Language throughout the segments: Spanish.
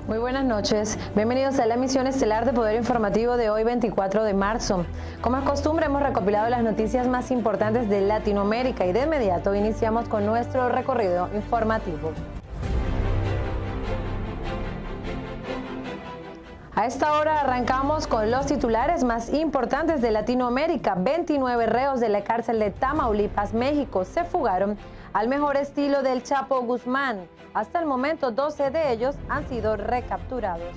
Muy buenas noches. Bienvenidos a la emisión estelar de Poder Informativo de hoy, 24 de marzo. Como es costumbre, hemos recopilado las noticias más importantes de Latinoamérica y de inmediato iniciamos con nuestro recorrido informativo. A esta hora arrancamos con los titulares más importantes de Latinoamérica. 29 reos de la cárcel de Tamaulipas, México, se fugaron al mejor estilo del Chapo Guzmán. Hasta el momento, 12 de ellos han sido recapturados.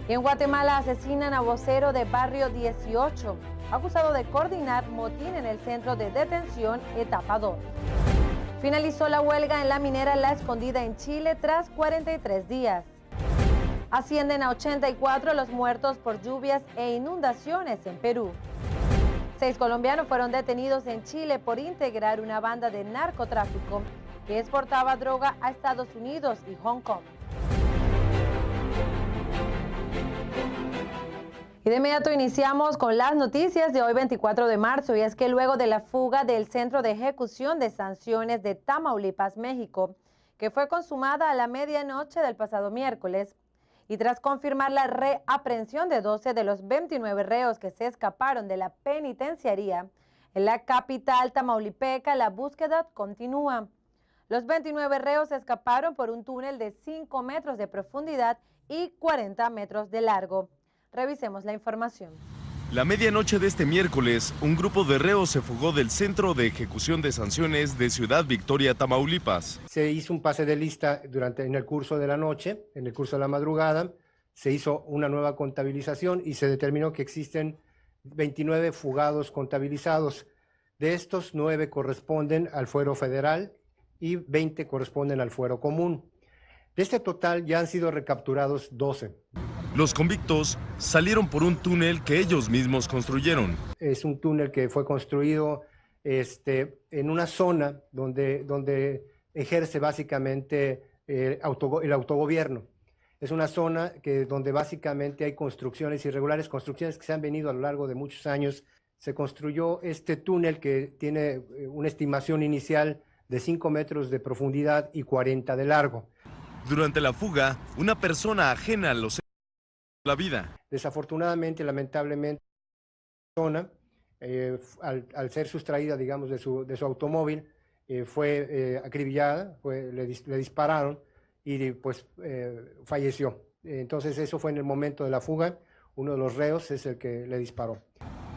Y en Guatemala asesinan a vocero de Barrio 18, acusado de coordinar motín en el centro de detención Etapa 2. Finalizó la huelga en la minera La Escondida en Chile tras 43 días. Ascienden a 84 los muertos por lluvias e inundaciones en Perú. 6 colombianos fueron detenidos en Chile por integrar una banda de narcotráfico que exportaba droga a Estados Unidos y Hong Kong. Y de inmediato iniciamos con las noticias de hoy, 24 de marzo, y es que luego de la fuga del Centro de Ejecución de Sanciones de Tamaulipas, México, que fue consumada a la medianoche del pasado miércoles, y tras confirmar la reaprehensión de 12 de los 29 reos que se escaparon de la penitenciaría, en la capital tamaulipeca la búsqueda continúa. Los 29 reos escaparon por un túnel de 5 metros de profundidad y 40 metros de largo. Revisemos la información. La medianoche de este miércoles, un grupo de reos se fugó del Centro de Ejecución de Sanciones de Ciudad Victoria, Tamaulipas. Se hizo un pase de lista en el curso de la noche, en el curso de la madrugada, se hizo una nueva contabilización y se determinó que existen 29 fugados contabilizados. De estos, 9 corresponden al fuero federal y 20 corresponden al fuero común. De este total ya han sido recapturados 12. Los convictos salieron por un túnel que ellos mismos construyeron. Es un túnel que fue construido en una zona donde ejerce básicamente el autogobierno. Es una zona donde básicamente hay construcciones irregulares, construcciones que se han venido a lo largo de muchos años. Se construyó este túnel que tiene una estimación inicial de 5 metros de profundidad y 40 de largo. Durante la fuga, una persona ajena a los la vida. Desafortunadamente, lamentablemente, la persona, al ser sustraída, digamos, de su automóvil, fue acribillada, le dispararon y pues falleció. Entonces eso fue en el momento de la fuga. Uno de los reos es el que le disparó.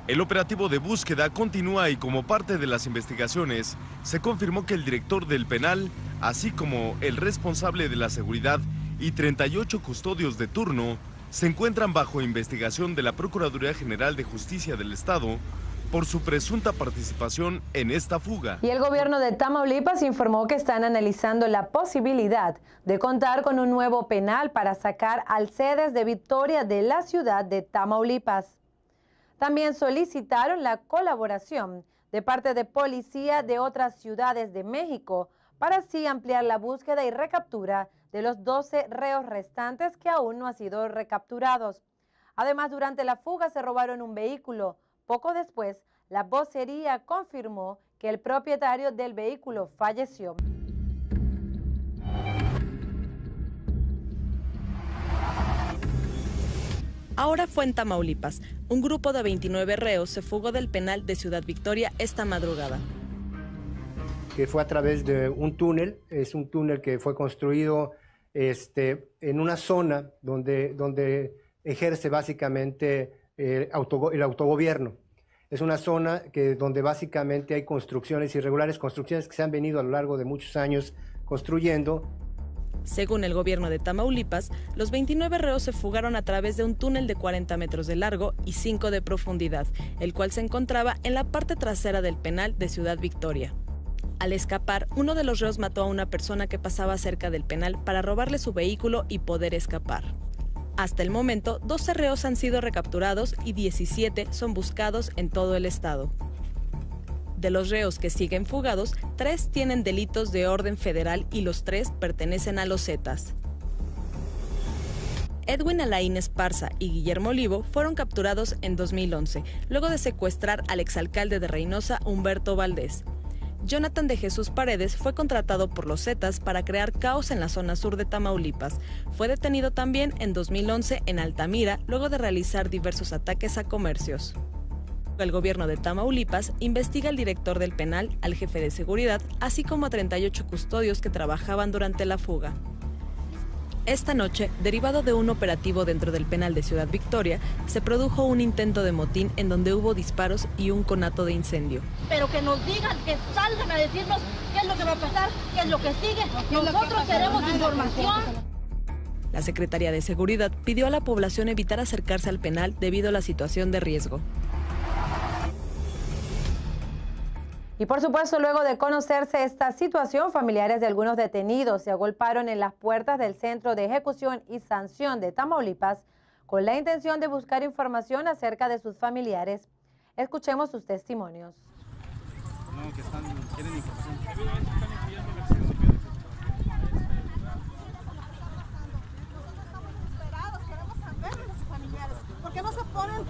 El operativo de búsqueda continúa y como parte de las investigaciones, se confirmó que el director del penal, así como el responsable de la seguridad y 38 custodios de turno, se encuentran bajo investigación de la Procuraduría General de Justicia del Estado por su presunta participación en esta fuga. Y el gobierno de Tamaulipas informó que están analizando la posibilidad de contar con un nuevo penal para sacar al Cedes de Victoria de la ciudad de Tamaulipas. También solicitaron la colaboración de parte de policía de otras ciudades de México para así ampliar la búsqueda y recaptura de los 12 reos restantes que aún no han sido recapturados. Además, durante la fuga se robaron un vehículo. Poco después, la vocería confirmó que el propietario del vehículo falleció. Ahora fue en Tamaulipas. Un grupo de 29 reos se fugó del penal de Ciudad Victoria esta madrugada. Que fue a través de un túnel, es un túnel que fue construido en una zona donde ejerce básicamente el autogobierno. Es una zona donde básicamente hay construcciones irregulares, construcciones que se han venido a lo largo de muchos años construyendo. Según el gobierno de Tamaulipas, los 29 reos se fugaron a través de un túnel de 40 metros de largo y 5 de profundidad, el cual se encontraba en la parte trasera del penal de Ciudad Victoria. Al escapar, uno de los reos mató a una persona que pasaba cerca del penal para robarle su vehículo y poder escapar. Hasta el momento, 12 reos han sido recapturados y 17 son buscados en todo el estado. De los reos que siguen fugados, 3 tienen delitos de orden federal y los 3 pertenecen a los Zetas. Edwin Alain Esparza y Guillermo Olivo fueron capturados en 2011, luego de secuestrar al exalcalde de Reynosa, Humberto Valdés. Jonathan de Jesús Paredes fue contratado por los Zetas para crear caos en la zona sur de Tamaulipas. Fue detenido también en 2011 en Altamira, luego de realizar diversos ataques a comercios. El gobierno de Tamaulipas investiga al director del penal, al jefe de seguridad, así como a 38 custodios que trabajaban durante la fuga. Esta noche, derivado de un operativo dentro del penal de Ciudad Victoria, se produjo un intento de motín en donde hubo disparos y un conato de incendio. Pero que nos digan, que salgan a decirnos qué es lo que va a pasar, qué es lo que sigue. Nosotros queremos información. La Secretaría de Seguridad pidió a la población evitar acercarse al penal debido a la situación de riesgo. Y por supuesto, luego de conocerse esta situación, familiares de algunos detenidos se agolparon en las puertas del Centro de Ejecución y Sanción de Tamaulipas con la intención de buscar información acerca de sus familiares. Escuchemos sus testimonios. No, que quieren información. ¿Por qué no se ponen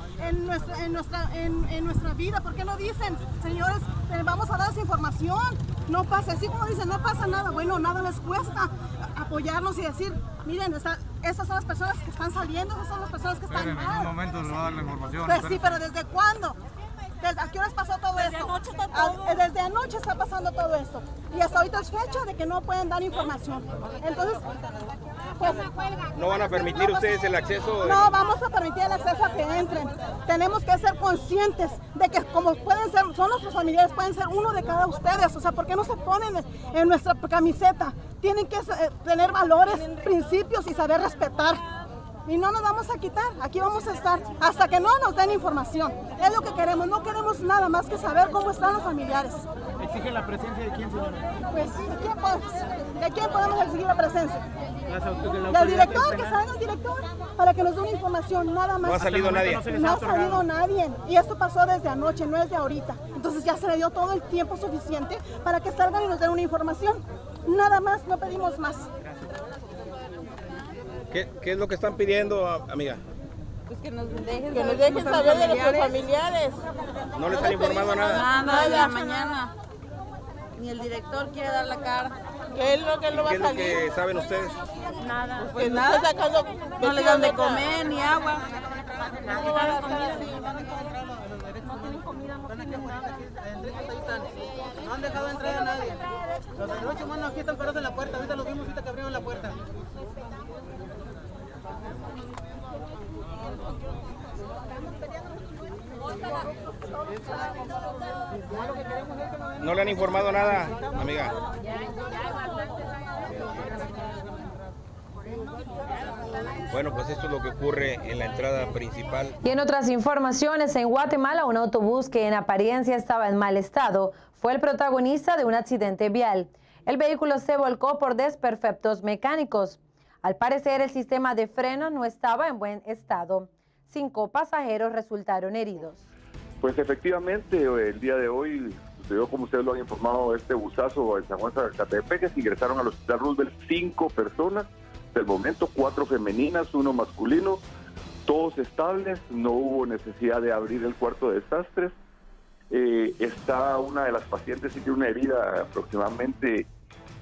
en nuestra vida? ¿Por qué no dicen, señores, vamos a dar esa información? No pasa, así como dicen, no pasa nada. Bueno, nada les cuesta apoyarnos y decir, miren, esas son las personas que están saliendo, esas son las personas que están mal. En un momento les va a dar la información. Pues sí, pero ¿desde cuándo? ¿A qué horas pasó todo esto? Desde anoche está pasando todo esto. Y hasta ahorita es fecha de que no pueden dar información. Entonces, pues, ¿no van a permitir ustedes el acceso? No, vamos a permitir el acceso a que entren. Tenemos que ser conscientes de que como pueden ser, son nuestros familiares, pueden ser uno de cada ustedes. O sea, ¿por qué no se ponen en nuestra camiseta? Tienen que tener valores, principios y saber respetar. Y no nos vamos a quitar, aquí vamos a estar hasta que no nos den información. Es lo que queremos, no queremos nada más que saber cómo están los familiares. ¿Exigen la presencia de quién, señora? Pues, ¿de quién podemos exigir la presencia? Del director, que salga el director, para que nos dé una información, nada más. No ha salido nadie. No ha salido nadie, y esto pasó desde anoche, no es de ahorita. Entonces ya se le dio todo el tiempo suficiente para que salgan y nos den una información. Nada más, no pedimos más. ¿Qué es lo que están pidiendo, amiga? Pues que nos dejen saber de nuestros familiares. ¿No les han informado nada? Nada, de la mañana. Ni el director quiere dar la cara. ¿Qué es lo que lo va a salir? ¿Qué es lo que saben ustedes? Nada. Pues nada, sacando, no les dan de comer ni agua. No van a estar así. No han dejado entrar a nadie. Los de noche, bueno, aquí están parados en la puerta. Ahorita los vimos, ahorita que abrieron la puerta. ¿No le han informado nada, amiga? Bueno, pues esto es lo que ocurre en la entrada principal. Y en otras informaciones, en Guatemala, un autobús que en apariencia estaba en mal estado fue el protagonista de un accidente vial. El vehículo se volcó por desperfectos mecánicos. Al parecer, el sistema de freno no estaba en buen estado. 5 pasajeros resultaron heridos. Pues efectivamente, el día de hoy sucedió, como ustedes lo han informado, este busazo en San Juan Zacatepec. Ingresaron al Hospital Roosevelt 5 personas. Hasta el momento 4 femeninas, 1 masculino, todos estables. No hubo necesidad de abrir el cuarto de desastres. Está una de las pacientes, sí tiene una herida aproximadamente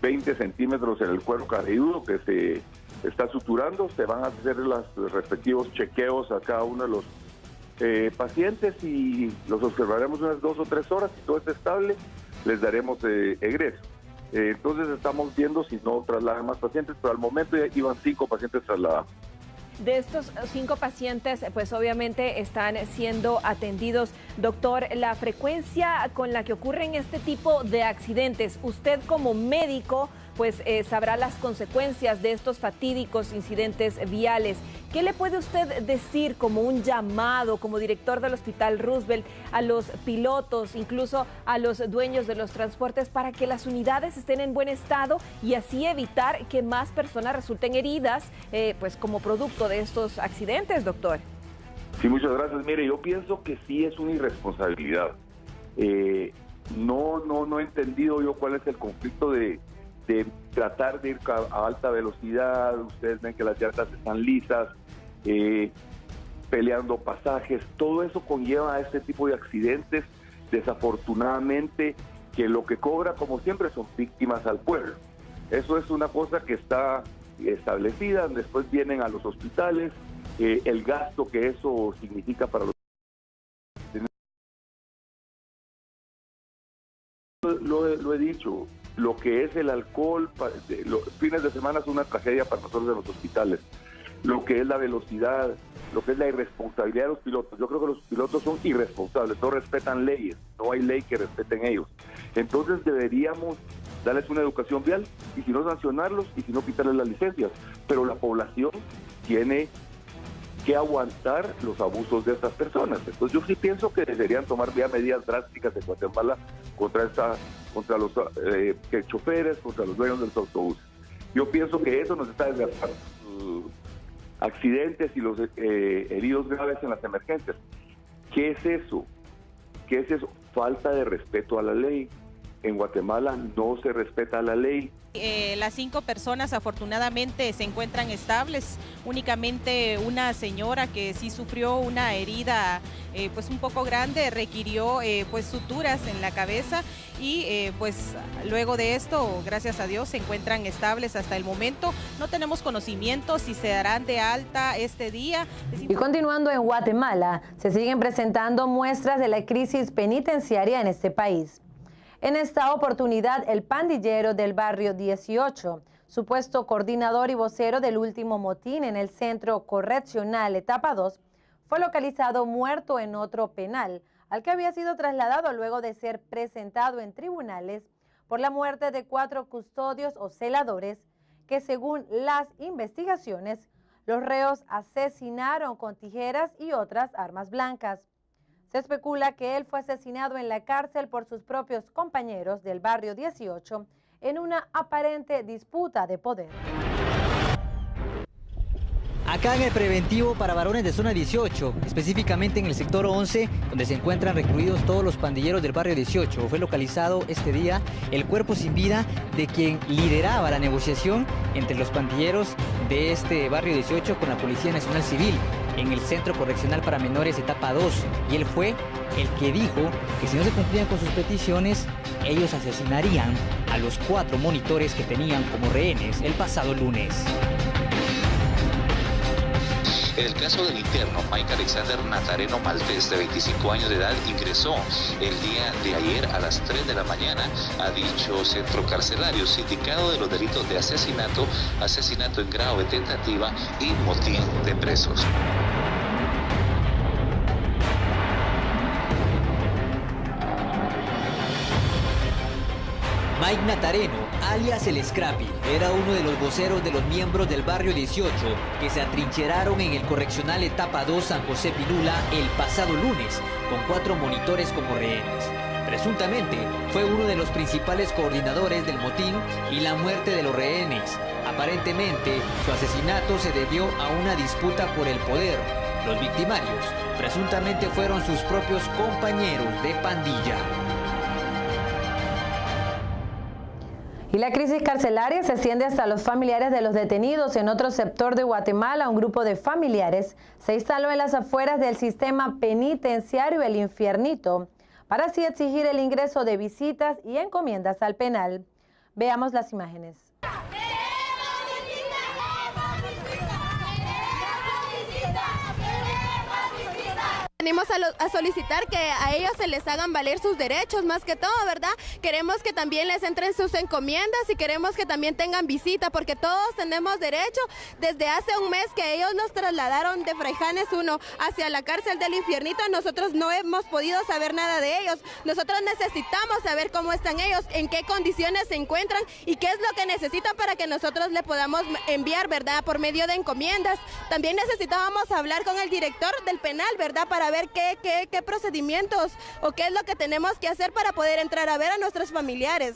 20 centímetros en el cuero cabelludo que se está suturando. Se van a hacer los respectivos chequeos a cada uno de los pacientes y los observaremos unas 2 o 3 horas. Si todo está estable, les daremos egreso. Entonces estamos viendo si no trasladan más pacientes, pero al momento ya iban 5 pacientes trasladados. De estos 5 pacientes, pues obviamente están siendo atendidos. Doctor, la frecuencia con la que ocurren este tipo de accidentes, usted como médico, pues sabrá las consecuencias de estos fatídicos incidentes viales. ¿Qué le puede usted decir como un llamado, como director del Hospital Roosevelt, a los pilotos, incluso a los dueños de los transportes, para que las unidades estén en buen estado y así evitar que más personas resulten heridas, pues como producto de estos accidentes, doctor? Sí, muchas gracias. Mire, yo pienso que sí es una irresponsabilidad. No he entendido yo cuál es el conflicto de tratar de ir a alta velocidad. Ustedes ven que las llantas están lisas, peleando pasajes. Todo eso conlleva a este tipo de accidentes. Desafortunadamente que lo que cobra, como siempre, son víctimas al pueblo. Eso es una cosa que está establecida. Después vienen a los hospitales, el gasto que eso significa para los... Lo he dicho, lo que es el alcohol, los fines de semana es una tragedia para nosotros en los hospitales. Lo que es la velocidad, lo que es la irresponsabilidad de los pilotos. Yo creo que los pilotos son irresponsables, no respetan leyes, no hay ley que respeten ellos. Entonces deberíamos darles una educación vial, y si no sancionarlos, y si no quitarles las licencias. Pero la población tiene que aguantar los abusos de estas personas. Entonces yo sí pienso que deberían tomar ya medidas drásticas en Guatemala contra los choferes, contra los dueños de los autobuses. Yo pienso que eso nos está desgastando. Accidentes y los heridos graves en las emergencias. ¿Qué es eso? ¿Qué es eso? Falta de respeto a la ley. En Guatemala no se respeta la ley. Las 5 personas afortunadamente se encuentran estables. Únicamente una señora que sí sufrió una herida pues un poco grande, requirió pues suturas en la cabeza y pues luego de esto, gracias a Dios, se encuentran estables hasta el momento. No tenemos conocimiento si se darán de alta este día. Y continuando en Guatemala, se siguen presentando muestras de la crisis penitenciaria en este país. En esta oportunidad, el pandillero del barrio 18, supuesto coordinador y vocero del último motín en el Centro Correccional Etapa 2, fue localizado muerto en otro penal, al que había sido trasladado luego de ser presentado en tribunales por la muerte de 4 custodios o celadores que, según las investigaciones, los reos asesinaron con tijeras y otras armas blancas. Se especula que él fue asesinado en la cárcel por sus propios compañeros del barrio 18 en una aparente disputa de poder. Acá en el preventivo para varones de zona 18, específicamente en el sector 11, donde se encuentran recluidos todos los pandilleros del barrio 18, fue localizado este día el cuerpo sin vida de quien lideraba la negociación entre los pandilleros de este barrio 18 con la Policía Nacional Civil en el Centro Correccional para Menores Etapa 2. Y él fue el que dijo que si no se cumplían con sus peticiones, ellos asesinarían a los 4 monitores que tenían como rehenes el pasado lunes. En el caso del interno, Mike Alexander Natareno Maltés, de 25 años de edad, ingresó el día de ayer a las 3 de la mañana a dicho centro carcelario, sindicado de los delitos de asesinato, asesinato en grado de tentativa y motín de presos. Mike Natareno, alias el Scrappy, era uno de los voceros de los miembros del barrio 18 que se atrincheraron en el correccional Etapa 2 San José Pinula el pasado lunes, con 4 monitores como rehenes. Presuntamente, fue uno de los principales coordinadores del motín y la muerte de los rehenes. Aparentemente, su asesinato se debió a una disputa por el poder. Los victimarios, presuntamente, fueron sus propios compañeros de pandilla. Y la crisis carcelaria se extiende hasta los familiares de los detenidos. En otro sector de Guatemala, un grupo de familiares se instaló en las afueras del sistema penitenciario El Infiernito para así exigir el ingreso de visitas y encomiendas al penal. Veamos las imágenes. Venimos a solicitar que a ellos se les hagan valer sus derechos, más que todo, ¿verdad? Queremos que también les entren sus encomiendas y queremos que también tengan visita, porque todos tenemos derecho. Desde hace un mes que ellos nos trasladaron de Fraijanes 1 hacia la cárcel del Infiernito, nosotros no hemos podido saber nada de ellos. Nosotros necesitamos saber cómo están ellos, en qué condiciones se encuentran y qué es lo que necesitan para que nosotros le podamos enviar, ¿verdad? Por medio de encomiendas. También necesitábamos hablar con el director del penal, ¿verdad? Para ver qué procedimientos o qué es lo que tenemos que hacer para poder entrar a ver a nuestros familiares.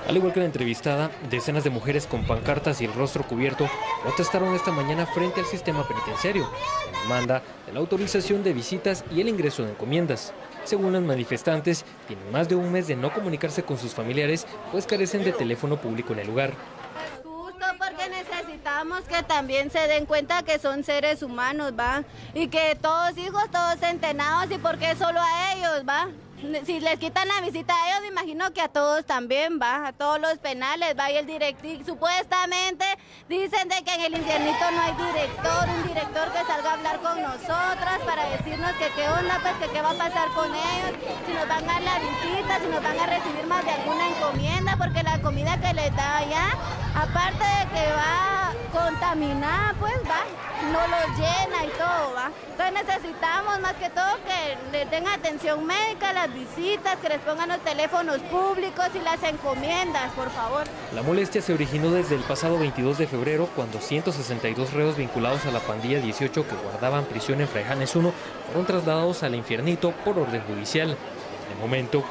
Al igual que la entrevistada, decenas de mujeres con pancartas y el rostro cubierto protestaron esta mañana frente al sistema penitenciario, en demanda de la autorización de visitas y el ingreso de encomiendas. Según los manifestantes, tienen más de un mes de no comunicarse con sus familiares, pues carecen de teléfono público en el lugar. Porque necesitamos queremos que también se den cuenta que son seres humanos, ¿va? Y que todos hijos, todos centenados, y por qué solo a ellos, ¿va? Si les quitan la visita a ellos, me imagino que a todos también, va, a todos los penales, va, y el directivo, supuestamente dicen de que en el infiernito no hay director, un director que salga a hablar con nosotras para decirnos que qué onda, pues que qué va a pasar con ellos, si nos van a dar la visita, si nos van a recibir más de alguna encomienda, porque la comida que les da allá, aparte de que va contaminada, pues va, no lo llena y todo, va. Entonces necesitamos más que todo que les den atención médica, las visitas, que les pongan los teléfonos públicos y las encomiendas, por favor. La molestia se originó desde el pasado 22 de febrero, cuando 162 reos vinculados a la pandilla 18 que guardaban prisión en Fraijanes 1 fueron trasladados al infiernito por orden judicial. De momento,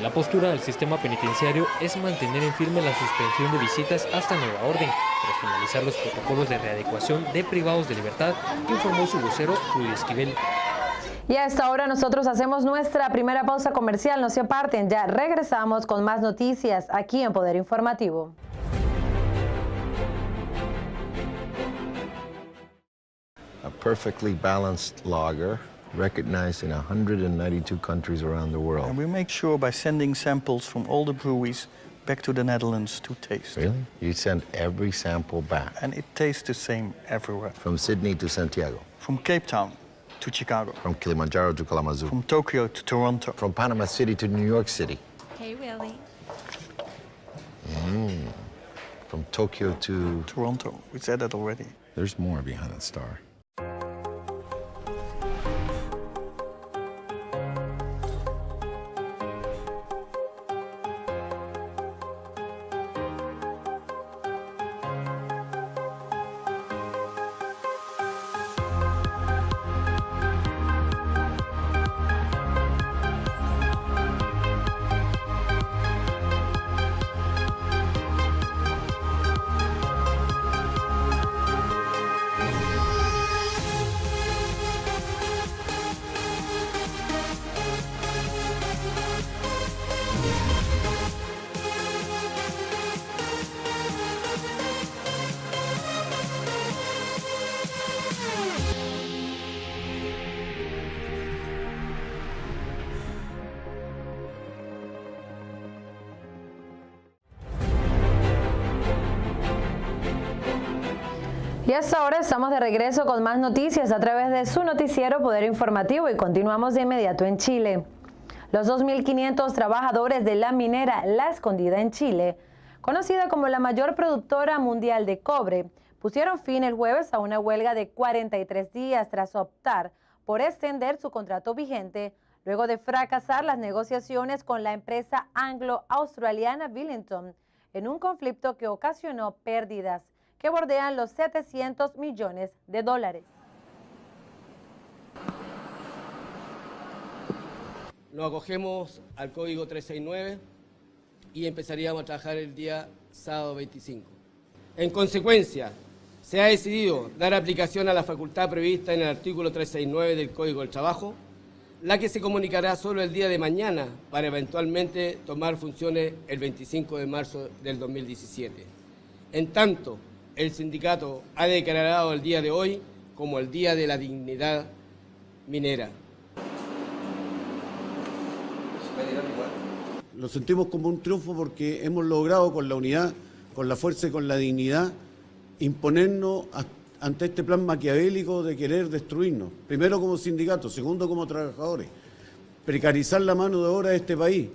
la postura del sistema penitenciario es mantener en firme la suspensión de visitas hasta nueva orden, tras finalizar los protocolos de readecuación de privados de libertad, informó su vocero Rudy Esquivel. Y a esta hora nosotros hacemos nuestra primera pausa comercial. No se aparten, ya regresamos con más noticias aquí en Poder Informativo. A perfectly balanced lager, recognized in 192 countries around the world. And we make sure by sending samples from all the breweries back to the Netherlands to taste. Really? You send every sample back? And it tastes the same everywhere. From Sydney to Santiago? From Cape Town to Chicago. From Kilimanjaro to Kalamazoo? From Tokyo to Toronto. From Panama City to New York City? Hey, Willie. From Tokyo to... Toronto. We said that already. There's more behind the star. Y hasta ahora estamos de regreso con más noticias a través de su noticiero Poder Informativo y continuamos de inmediato en Chile. Los 2.500 trabajadores de la minera La Escondida en Chile, conocida como la mayor productora mundial de cobre, pusieron fin el jueves a una huelga de 43 días tras optar por extender su contrato vigente luego de fracasar las negociaciones con la empresa anglo-australiana Billington en un conflicto que ocasionó pérdidas que bordean los 700 millones de dólares. Nos acogemos al código 369 y empezaríamos a trabajar el día sábado 25. En consecuencia, se ha decidido dar aplicación a la facultad prevista en el artículo 369 del Código del Trabajo, la que se comunicará solo el día de mañana para eventualmente tomar funciones el 25 de marzo del 2017. En tanto, el sindicato ha declarado el día de hoy como el Día de la Dignidad Minera. Lo sentimos como un triunfo porque hemos logrado con la unidad, con la fuerza y con la dignidad imponernos ante este plan maquiavélico de querer destruirnos. Primero como sindicato, segundo como trabajadores. Precarizar la mano de obra de este país.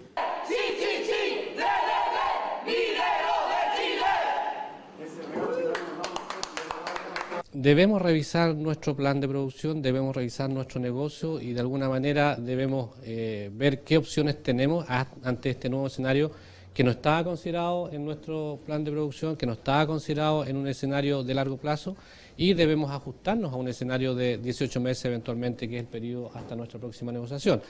Debemos revisar nuestro plan de producción, debemos revisar nuestro negocio y de alguna manera debemos ver qué opciones tenemos ante este nuevo escenario que no estaba considerado en nuestro plan de producción, que no estaba considerado en un escenario de largo plazo y debemos ajustarnos a un escenario de 18 meses eventualmente, que es el periodo hasta nuestra próxima negociación.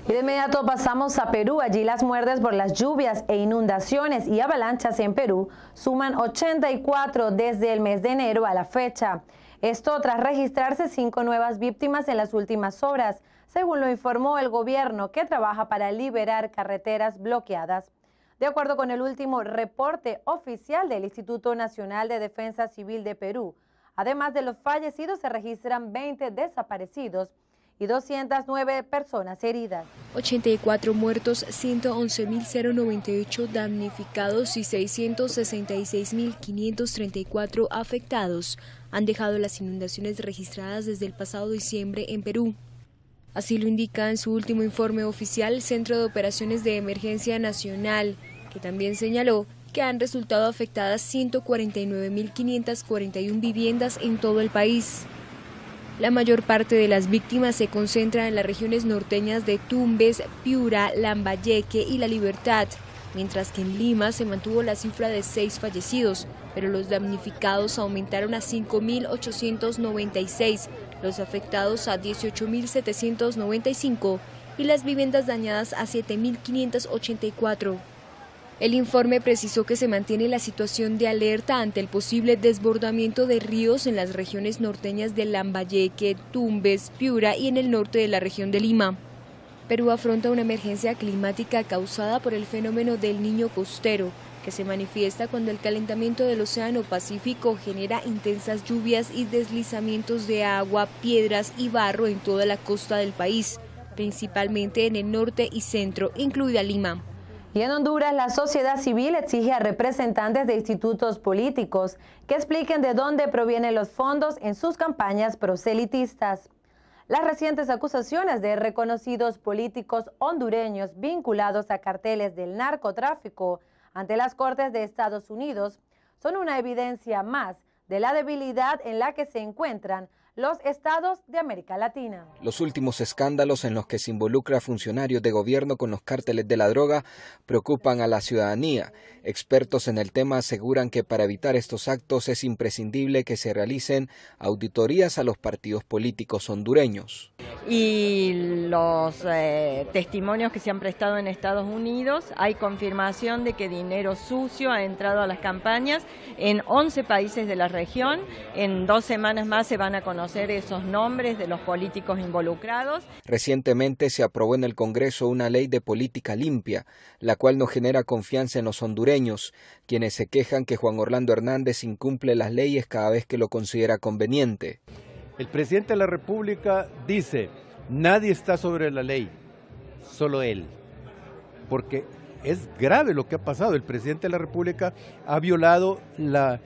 Y de inmediato pasamos a Perú. Allí las muertes por las lluvias e inundaciones y avalanchas en Perú suman 84 desde el mes de enero a la fecha. Esto tras registrarse 5 nuevas víctimas en las últimas horas, según lo informó el gobierno, que trabaja para liberar carreteras bloqueadas. De acuerdo con el último reporte oficial del Instituto Nacional de Defensa Civil de Perú, además de los fallecidos, se registran 20 desaparecidos y 209 personas heridas. 84 muertos, 111.098 damnificados y 666.534 afectados han dejado las inundaciones registradas desde el pasado diciembre en Perú. Así lo indica en su último informe oficial el Centro de Operaciones de Emergencia Nacional, que también señaló que han resultado afectadas 149.541 viviendas en todo el país. La mayor parte de las víctimas se concentra en las regiones norteñas de Tumbes, Piura, Lambayeque y La Libertad, mientras que en Lima se mantuvo la cifra de 6 fallecidos, pero los damnificados aumentaron a 5.896, los afectados a 18.795 y las viviendas dañadas a 7.584. El informe precisó que se mantiene la situación de alerta ante el posible desbordamiento de ríos en las regiones norteñas de Lambayeque, Tumbes, Piura y en el norte de la región de Lima. Perú afronta una emergencia climática causada por el fenómeno del Niño costero, que se manifiesta cuando el calentamiento del Océano Pacífico genera intensas lluvias y deslizamientos de agua, piedras y barro en toda la costa del país, principalmente en el norte y centro, incluida Lima. Y en Honduras, la sociedad civil exige a representantes de institutos políticos que expliquen de dónde provienen los fondos en sus campañas proselitistas. Las recientes acusaciones de reconocidos políticos hondureños vinculados a carteles del narcotráfico ante las Cortes de Estados Unidos son una evidencia más de la debilidad en la que se encuentran los estados de América Latina. Los últimos escándalos en los que se involucra a funcionarios de gobierno con los cárteles de la droga preocupan a la ciudadanía. Expertos en el tema aseguran que para evitar estos actos es imprescindible que se realicen auditorías a los partidos políticos hondureños. Y los testimonios que se han prestado en Estados Unidos, hay confirmación de que dinero sucio ha entrado a las campañas en 11 países de la región. En 2 semanas más se van a conocer esos nombres de los políticos involucrados. Recientemente se aprobó en el Congreso una ley de política limpia, la cual no genera confianza en los hondureños, quienes se quejan que Juan Orlando Hernández incumple las leyes cada vez que lo considera conveniente. El presidente de la República dice, nadie está sobre la ley, solo él, porque es grave lo que ha pasado. El presidente de la República ha violado la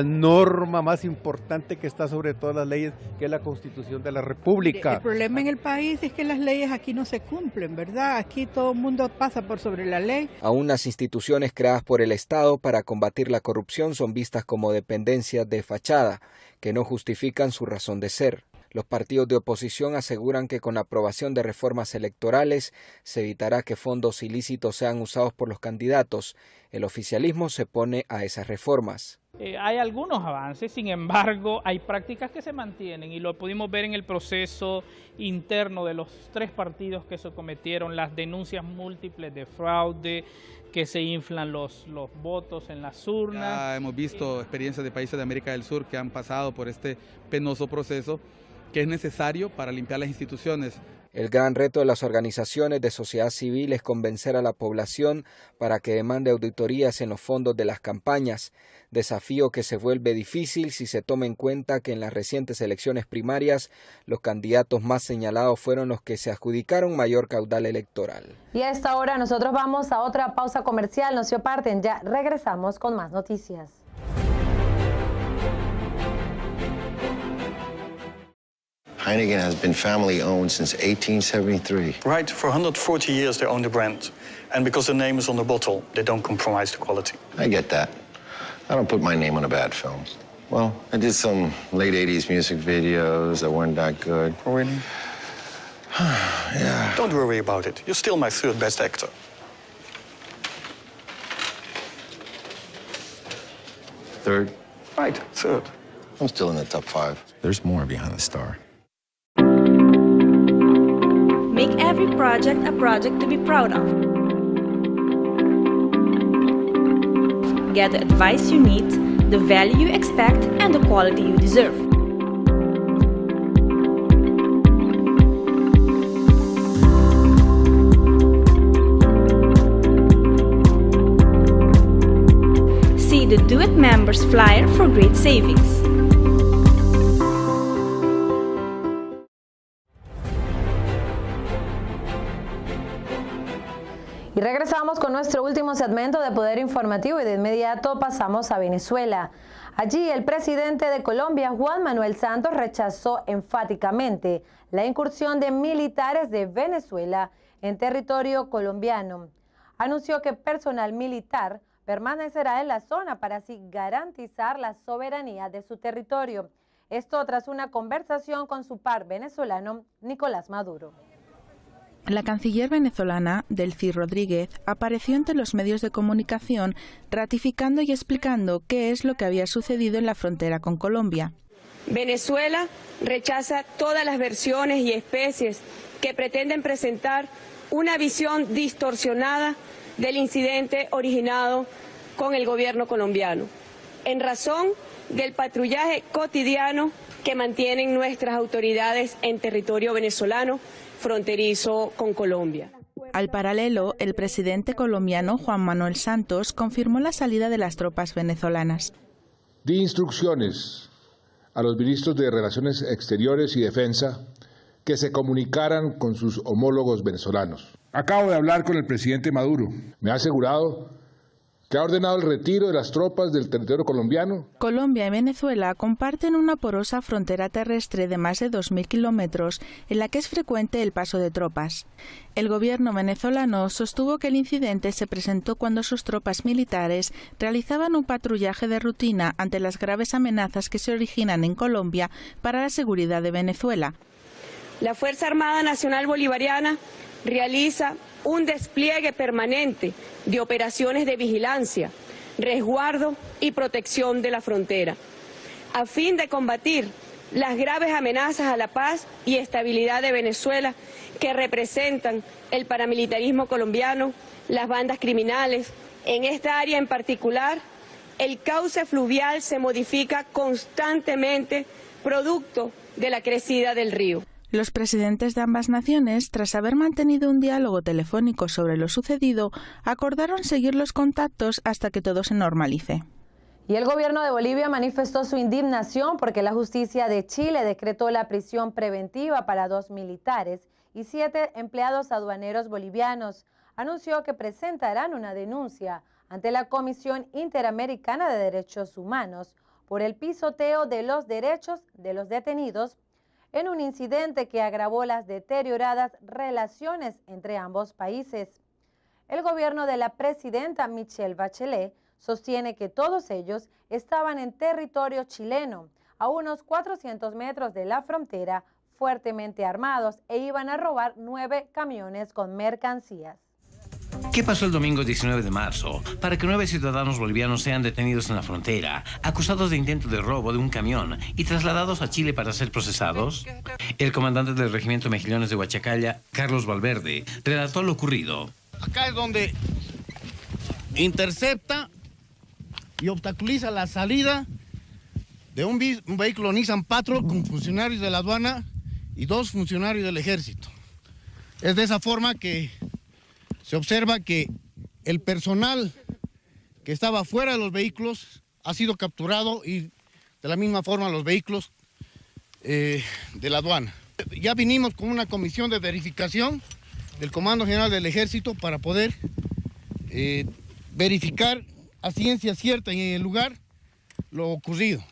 norma más importante que está sobre todas las leyes, que es la Constitución de la República. El problema en el país es que las leyes aquí no se cumplen, ¿verdad? Aquí todo el mundo pasa por sobre la ley. Aún las instituciones creadas por el Estado para combatir la corrupción son vistas como dependencias de fachada, que no justifican su razón de ser. Los partidos de oposición aseguran que con la aprobación de reformas electorales se evitará que fondos ilícitos sean usados por los candidatos. El oficialismo se opone a esas reformas. Hay algunos avances, sin embargo, hay prácticas que se mantienen y lo pudimos ver en el proceso interno de los 3 partidos que se cometieron, las denuncias múltiples de fraude, que se inflan los votos en las urnas. Ya hemos visto experiencias de países de América del Sur que han pasado por este penoso proceso, que es necesario para limpiar las instituciones. El gran reto de las organizaciones de sociedad civil es convencer a la población para que demande auditorías en los fondos de las campañas, desafío que se vuelve difícil si se toma en cuenta que en las recientes elecciones primarias los candidatos más señalados fueron los que se adjudicaron mayor caudal electoral. Y a esta hora nosotros vamos a otra pausa comercial, no se aparten, ya regresamos con más noticias. Heineken has been family-owned since 1873. Right, for 140 years they own the brand. And because the name is on the bottle, they don't compromise the quality. I get that. I don't put my name on a bad film. Well, I did some late 80s music videos that weren't that good. Oh, really? Yeah. Don't worry about it. You're still my 3rd best actor. Third? Right, 3rd. I'm still in the top 5. There's more behind the star. Make every project a project to be proud of. Get the advice you need, the value you expect, and the quality you deserve. Members Flyer for Great Savings. Y regresamos con nuestro último segmento de Poder Informativo y de inmediato pasamos a Venezuela. Allí el presidente de Colombia, Juan Manuel Santos, rechazó enfáticamente la incursión de militares de Venezuela en territorio colombiano. Anunció que personal militar permanecerá en la zona para así garantizar la soberanía de su territorio. Esto tras una conversación con su par venezolano, Nicolás Maduro. La canciller venezolana, Delcy Rodríguez, apareció ante los medios de comunicación ratificando y explicando qué es lo que había sucedido en la frontera con Colombia. Venezuela rechaza todas las versiones y especies que pretenden presentar una visión distorsionada del incidente originado con el gobierno colombiano, en razón del patrullaje cotidiano que mantienen nuestras autoridades en territorio venezolano fronterizo con Colombia. Al paralelo, el presidente colombiano Juan Manuel Santos confirmó la salida de las tropas venezolanas. Di instrucciones a los ministros de Relaciones Exteriores y Defensa que se comunicaran con sus homólogos venezolanos. Acabo de hablar con el presidente Maduro. Me ha asegurado que ha ordenado el retiro de las tropas del territorio colombiano. Colombia y Venezuela comparten una porosa frontera terrestre de más de 2.000 kilómetros en la que es frecuente el paso de tropas. El gobierno venezolano sostuvo que el incidente se presentó cuando sus tropas militares realizaban un patrullaje de rutina ante las graves amenazas que se originan en Colombia para la seguridad de Venezuela. La Fuerza Armada Nacional Bolivariana realiza un despliegue permanente de operaciones de vigilancia, resguardo y protección de la frontera, a fin de combatir las graves amenazas a la paz y estabilidad de Venezuela que representan el paramilitarismo colombiano, las bandas criminales. En esta área en particular, el cauce fluvial se modifica constantemente producto de la crecida del río. Los presidentes de ambas naciones, tras haber mantenido un diálogo telefónico sobre lo sucedido, acordaron seguir los contactos hasta que todo se normalice. Y el gobierno de Bolivia manifestó su indignación porque la justicia de Chile decretó la prisión preventiva para 2 militares y 7 empleados aduaneros bolivianos. Anunció que presentarán una denuncia ante la Comisión Interamericana de Derechos Humanos por el pisoteo de los derechos de los detenidos en un incidente que agravó las deterioradas relaciones entre ambos países. El gobierno de la presidenta Michelle Bachelet sostiene que todos ellos estaban en territorio chileno, a unos 400 metros de la frontera, fuertemente armados e iban a robar 9 camiones con mercancías. ¿Qué pasó el domingo 19 de marzo para que 9 ciudadanos bolivianos sean detenidos en la frontera, acusados de intento de robo de un camión y trasladados a Chile para ser procesados? El comandante del regimiento Mejillones de Huachacalla, Carlos Valverde, relató lo ocurrido. Acá es donde intercepta y obstaculiza la salida de un vehículo Nissan Patrol con funcionarios de la aduana y 2 funcionarios del ejército. Es de esa forma que se observa que el personal que estaba fuera de los vehículos ha sido capturado y de la misma forma los vehículos de la aduana. Ya vinimos con una comisión de verificación del Comando General del Ejército para poder verificar a ciencia cierta en el lugar lo ocurrido.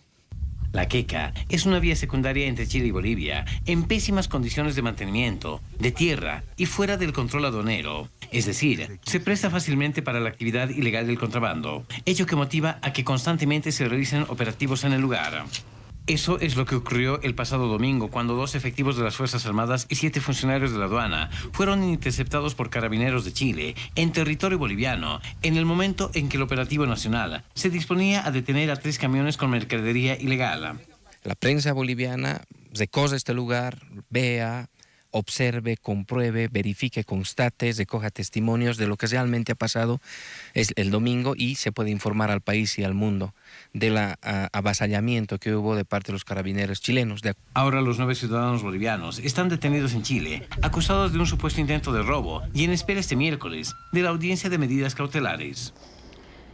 La Queca es una vía secundaria entre Chile y Bolivia, en pésimas condiciones de mantenimiento, de tierra y fuera del control aduanero. Es decir, se presta fácilmente para la actividad ilegal del contrabando, hecho que motiva a que constantemente se realicen operativos en el lugar. Eso es lo que ocurrió el pasado domingo, cuando 2 efectivos de las Fuerzas Armadas y 7 funcionarios de la aduana fueron interceptados por carabineros de Chile en territorio boliviano, en el momento en que el operativo nacional se disponía a detener a 3 camiones con mercadería ilegal. La prensa boliviana recorre este lugar, vea, observe, compruebe, verifique, constate, recoja testimonios de lo que realmente ha pasado el domingo y se puede informar al país y al mundo del avasallamiento que hubo de parte de los carabineros chilenos. Ahora los 9 ciudadanos bolivianos están detenidos en Chile, acusados de un supuesto intento de robo y en espera este miércoles de la audiencia de medidas cautelares.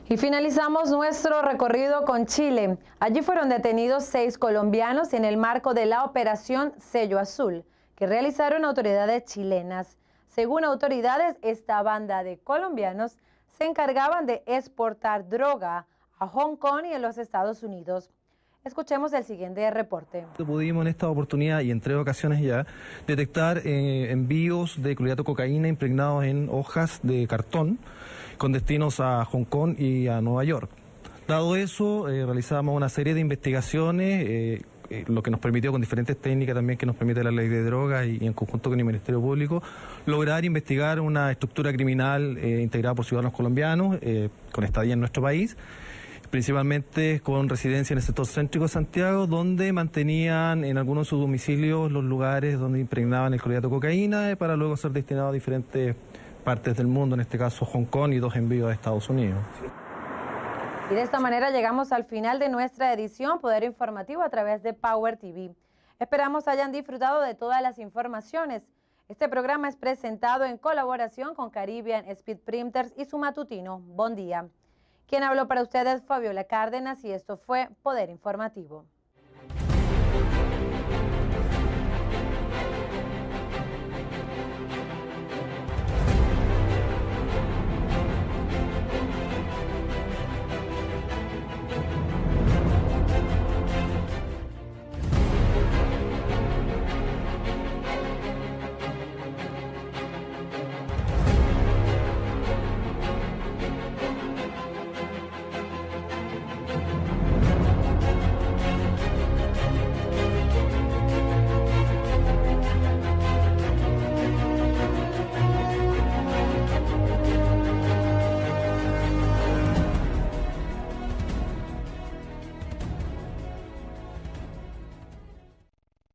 Y finalizamos nuestro recorrido con Chile. Allí fueron detenidos 6 colombianos en el marco de la operación Sello Azul, que realizaron autoridades chilenas. Según autoridades, esta banda de colombianos se encargaban de exportar droga a Hong Kong y a los Estados Unidos. Escuchemos el siguiente reporte. Pudimos en esta oportunidad y en 3 ocasiones ya detectar envíos de clorhidrato de cocaína impregnados en hojas de cartón con destinos a Hong Kong y a Nueva York. Dado eso, realizamos una serie de investigaciones, lo que nos permitió con diferentes técnicas también que nos permite la ley de drogas y en conjunto con el Ministerio Público, lograr investigar una estructura criminal integrada por ciudadanos colombianos con estadía en nuestro país, principalmente con residencia en el sector céntrico de Santiago, donde mantenían en algunos de sus domicilios los lugares donde impregnaban el clorhidrato de cocaína para luego ser destinado a diferentes partes del mundo, en este caso Hong Kong y 2 envíos a Estados Unidos. Y de esta manera llegamos al final de nuestra edición Poder Informativo a través de Power TV. Esperamos hayan disfrutado de todas las informaciones. Este programa es presentado en colaboración con Caribbean Speed Printers y su matutino Buen Día. Quien habló para ustedes, Fabiola Cárdenas, y esto fue Poder Informativo.